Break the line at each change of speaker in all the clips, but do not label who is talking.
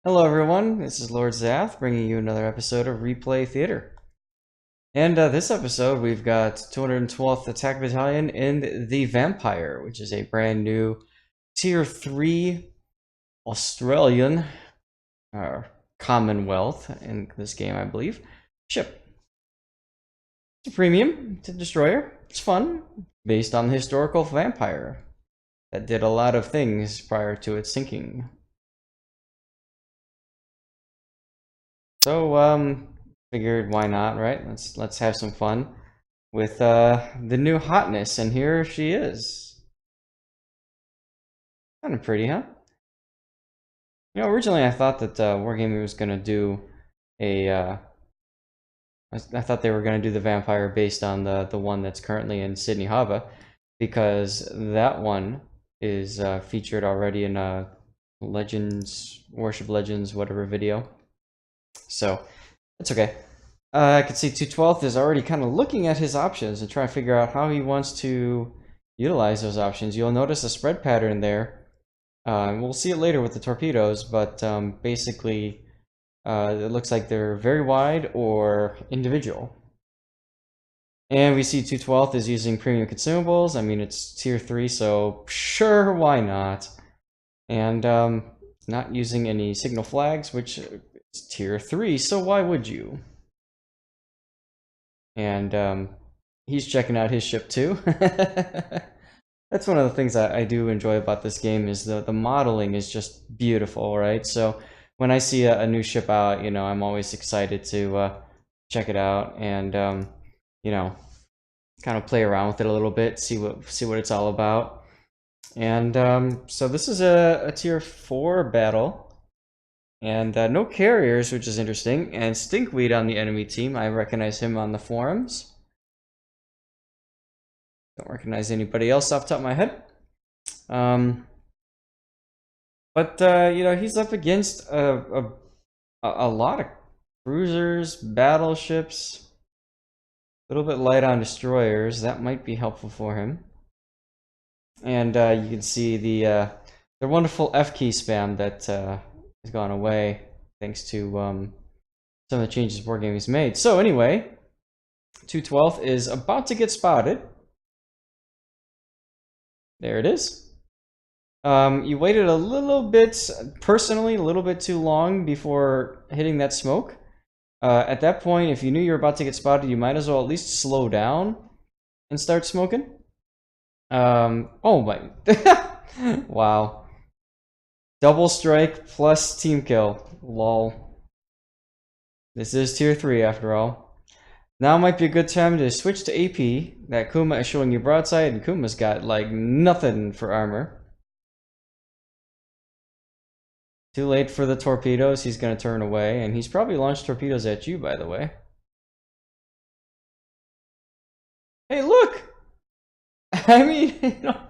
Hello, everyone. This is Lord Zath bringing you another episode of Replay Theater. And this episode, we've got 212th Attack Battalion and the Vampire, which is a brand new Tier 3 Australian Commonwealth in this game, I believe. Ship. It's a premium, it's a destroyer. It's fun, based on the historical vampire that did a lot of things prior to its sinking. So, figured why not, right? Let's have some fun with the new hotness, and here she is. Kind of pretty, huh? You know, originally I thought that Wargaming was gonna do a. I thought they were gonna do the vampire based on the one that's currently in Sydney Harbor, because that one is featured already in Legends, Worship Legends, whatever video. So it's okay. I can see 212th is already kind of looking at his options and trying to figure out how he wants to utilize those options. You'll notice a spread pattern there. We'll see it later with the torpedoes, but basically it looks like they're very wide or individual. And we see 212th is using premium consumables. I mean, it's tier 3, so sure, why not? And not using any signal flags, which is tier 3, so why would you? And he's checking out his ship too. That's one of the things I do enjoy about this game is the modeling is just beautiful, right? So when I see a new ship out, you know, I'm always excited to check it out and you know, kind of play around with it a little bit, see what it's all about. And so this is a tier 4 battle. And no carriers, which is interesting. And Stinkweed on the enemy team. I recognize him on the forums. Don't recognize anybody else off the top of my head. Um, but you know, he's up against a lot of cruisers, battleships, a little bit light on destroyers. That might be helpful for him. And you can see the wonderful F key spam that has gone away thanks to some of the changes Wargaming's made. So anyway, 212th is about to get spotted. There it is. You waited a little bit, personally, a little bit too long before hitting that smoke. At that point, if you knew you were about to get spotted, you might as well at least slow down and start smoking. Oh my. Wow. Double strike plus team kill. Lol. This is tier 3 after all. Now might be a good time to switch to AP. That Kuma is showing you broadside, and Kuma's got like nothing for armor. Too late for the torpedoes. He's going to turn away, and he's probably launched torpedoes at you, by the way. Hey, look! I mean, you know,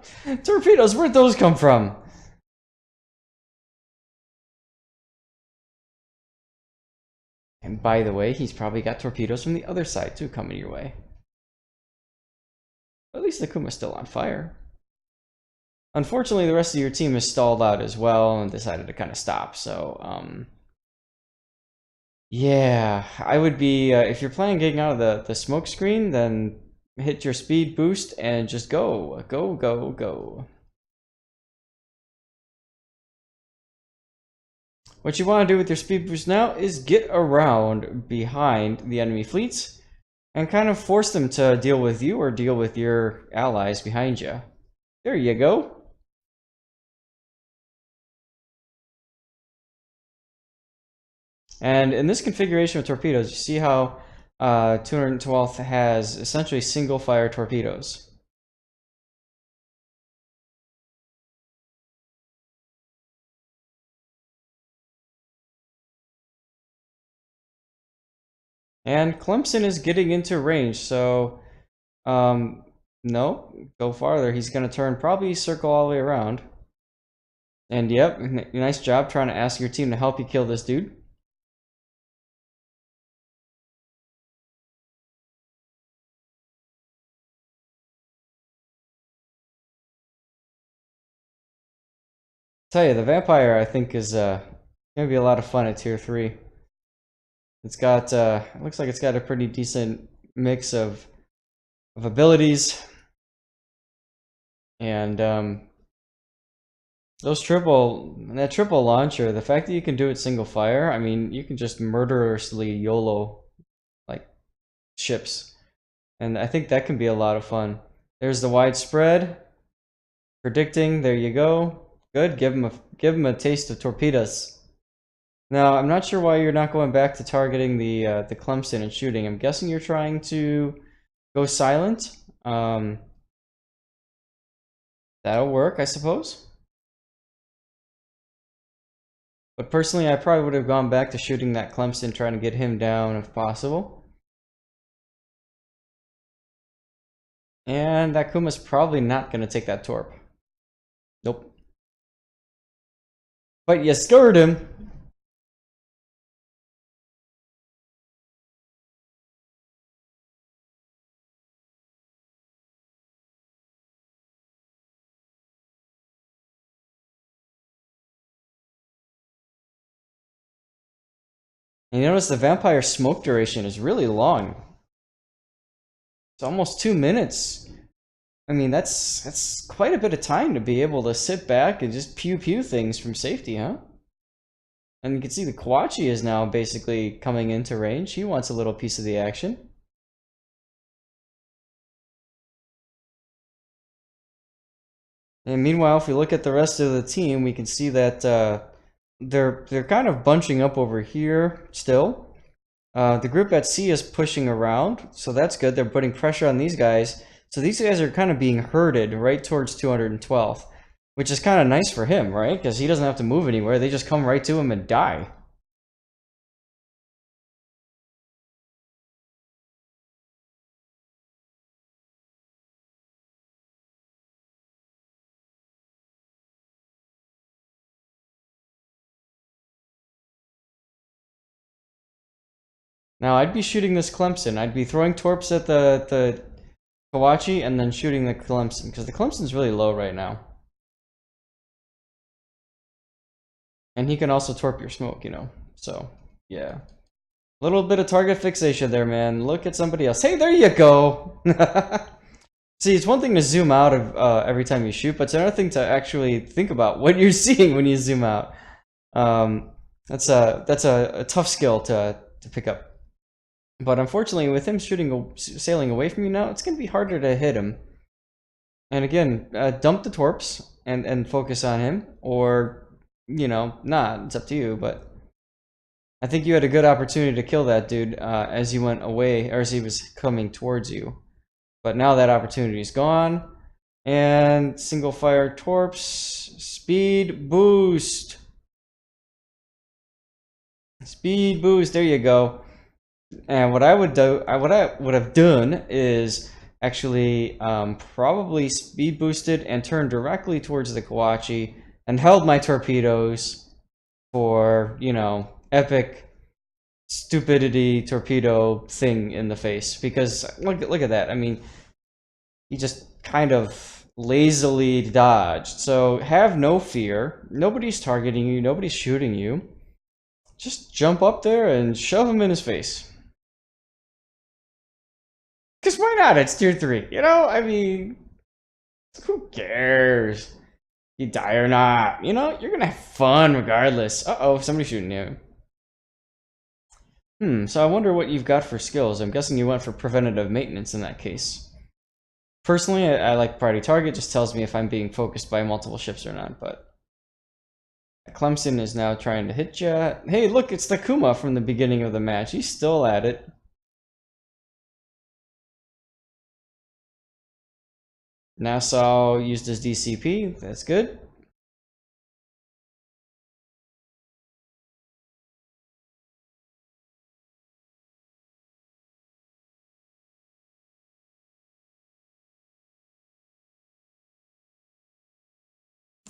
torpedoes, where'd those come from? And by the way, he's probably got torpedoes from the other side, too, coming your way. But at least the Kuma's still on fire. Unfortunately, the rest of your team is stalled out as well and decided to kind of stop, so, yeah, I would be, if you're planning getting out of the smoke screen, then hit your speed boost and just go, go, go, go. What you want to do with your speed boost now is get around behind the enemy fleets and kind of force them to deal with you or deal with your allies behind you. There you go. And in this configuration of torpedoes, you see how 212th has essentially single fire torpedoes. And Clemson is getting into range, so no, go farther. He's going to turn, probably circle all the way around. And yep, nice job trying to ask your team to help you kill this dude. Tell you, the vampire I think is Gonna be a lot of fun at tier 3. It's got it looks like it's got a pretty decent mix of abilities, and that triple launcher, the fact that you can do it single fire, I mean, you can just murderously YOLO like ships, and I think that can be a lot of fun. There's the widespread predicting. There you go. Good. Give him a taste of torpedoes. Now, I'm not sure why you're not going back to targeting the Clemson and shooting. I'm guessing you're trying to go silent. That'll work, I suppose. But personally, I probably would have gone back to shooting that Clemson, trying to get him down if possible. And that Kuma's probably not going to take that torp. Nope. But you scared him. And you notice the vampire smoke duration is really long. It's almost 2 minutes. I mean, that's quite a bit of time to be able to sit back and just pew pew things from safety, huh? And you can see the Kawachi is now basically coming into range. He wants a little piece of the action. And meanwhile, if we look at the rest of the team, we can see that they're kind of bunching up over here still. The group at C is pushing around, so that's good. They're putting pressure on these guys. So these guys are kind of being herded right towards 212, which is kind of nice for him, right? Because he doesn't have to move anywhere. They just come right to him and die. Now, I'd be shooting this Clemson. I'd be throwing torps at the Kawachi and then shooting the Clemson, because the Clemson's really low right now. And he can also torp your smoke, you know. So, yeah. A little bit of target fixation there, man. Look at somebody else. Hey, there you go! See, it's one thing to zoom out of every time you shoot, but it's another thing to actually think about what you're seeing when you zoom out. That's a tough skill to pick up. But unfortunately, with him sailing away from you now, it's going to be harder to hit him. And again, dump the torps and focus on him, or, you know, not. It's up to you, but I think you had a good opportunity to kill that dude as you went away, or as he was coming towards you. But now that opportunity is gone. And single fire torps, speed boost. Speed boost, there you go. And what I would do, what I would have done is actually probably speed boosted and turned directly towards the Kawachi and held my torpedoes for, you know, epic stupidity torpedo thing in the face. Because look at that. I mean, he just kind of lazily dodged. So have no fear. Nobody's targeting you. Nobody's shooting you. Just jump up there and shove him in his face. Because why not? It's tier 3. You know, I mean, who cares? You die or not. You know, you're going to have fun regardless. Uh-oh, somebody's shooting you. So I wonder what you've got for skills. I'm guessing you went for preventative maintenance in that case. Personally, I like priority target. Just tells me if I'm being focused by multiple ships or not, but Clemson is now trying to hit you. Hey, look, it's the Kuma from the beginning of the match. He's still at it. Nassau used his DCP. That's good.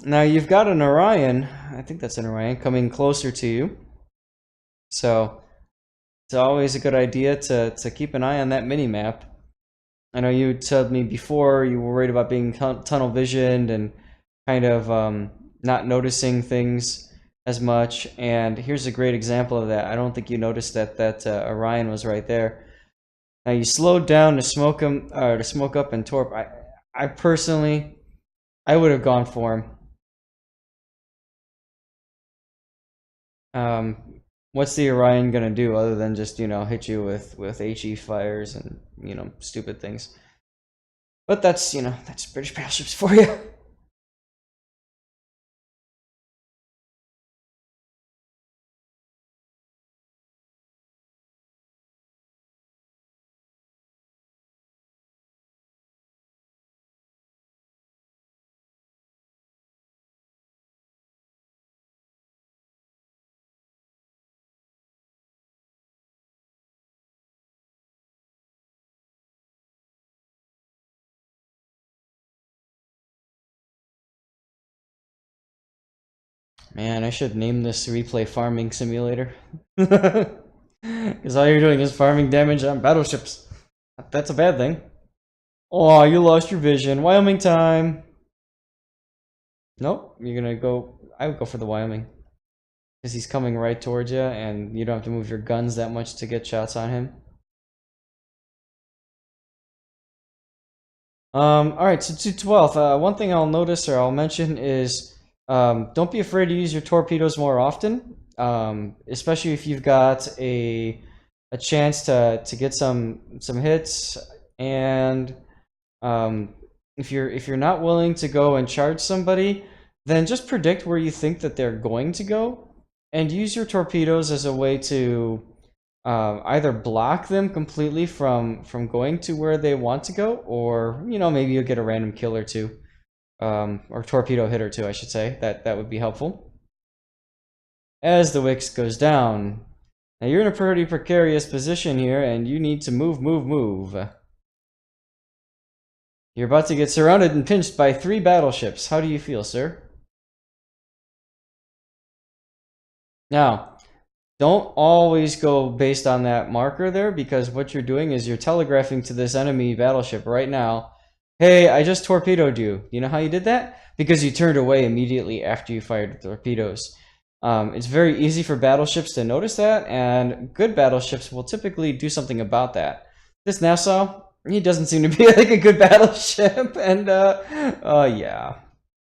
Now you've got an Orion. I think that's an Orion coming closer to you. So it's always a good idea to keep an eye on that mini map. I know you told me before you were worried about being tunnel visioned and kind of not noticing things. as much. And here's a great example of that. I don't think you noticed that Orion was right there. Now you slowed down to smoke him, to smoke up and torp. I personally, I would have gone for him. What's the Orion gonna do other than just, you know, hit you with HE fires and, you know, stupid things? But that's, you know, that's British battleships for you. Man, I should name this replay farming simulator. Because all you're doing is farming damage on battleships. That's a bad thing. Oh, you lost your vision. Wyoming time. Nope, you're gonna go. I would go for the Wyoming. Because he's coming right towards you, and you don't have to move your guns that much to get shots on him. Alright, so to 12th, one thing I'll notice or I'll mention is don't be afraid to use your torpedoes more often, especially if you've got a chance to get some hits, and if you're not willing to go and charge somebody, then just predict where you think that they're going to go, and use your torpedoes as a way to either block them completely from going to where they want to go, or, you know, maybe you'll get a random kill or two, or torpedo hit or two, I should say. That would be helpful. As the Wix goes down, now you're in a pretty precarious position here, and you need to move. You're about to get surrounded and pinched by 3 battleships. How do you feel, sir? Now, don't always go based on that marker there, because what you're doing is you're telegraphing to this enemy battleship right now, hey, I just torpedoed you. You know how you did that? Because you turned away immediately after you fired the torpedoes. It's very easy for battleships to notice that, and good battleships will typically do something about that. This Nassau, he doesn't seem to be like a good battleship, and yeah.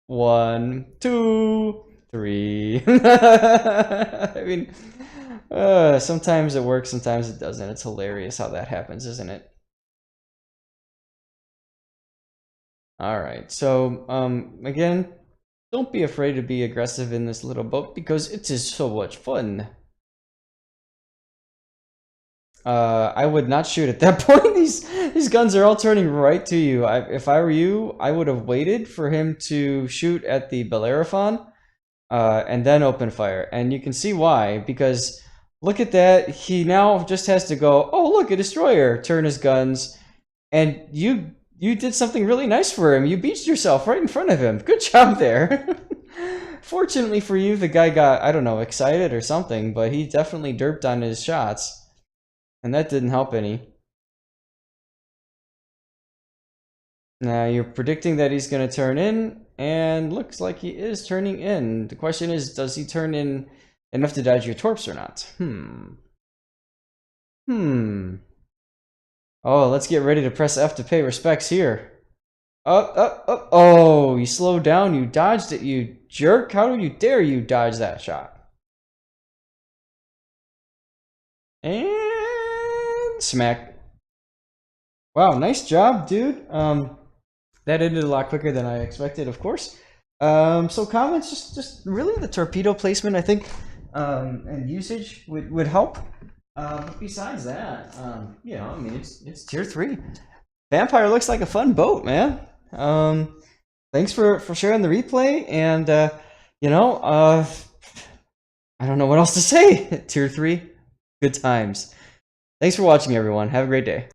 1, 2, 3. I mean, sometimes it works, sometimes it doesn't. It's hilarious how that happens, isn't it? Alright, so, again, don't be afraid to be aggressive in this little boat, because it is so much fun. I would not shoot at that point. These guns are all turning right to you. If I were you, I would have waited for him to shoot at the Bellerophon, and then open fire. And you can see why, because look at that. He now just has to go, oh, look, a destroyer, turn his guns, and you did something really nice for him. You beached yourself right in front of him. Good job there. Fortunately for you, the guy got, I don't know, excited or something, but he definitely derped on his shots, and that didn't help any. Now you're predicting that he's going to turn in, and looks like he is turning in. The question is, does he turn in enough to dodge your torps or not? Oh, let's get ready to press F to pay respects here. Oh, you slowed down, you dodged it, you jerk. How do you dare you dodge that shot? And smack. Wow, nice job, dude. That ended a lot quicker than I expected, of course. So comments, just really the torpedo placement, I think, and usage would help. But besides that, you know, I mean, it's tier 3. Vampire looks like a fun boat, man. Thanks for sharing the replay, and you know, I don't know what else to say. Tier 3, good times. Thanks for watching, everyone. Have a great day.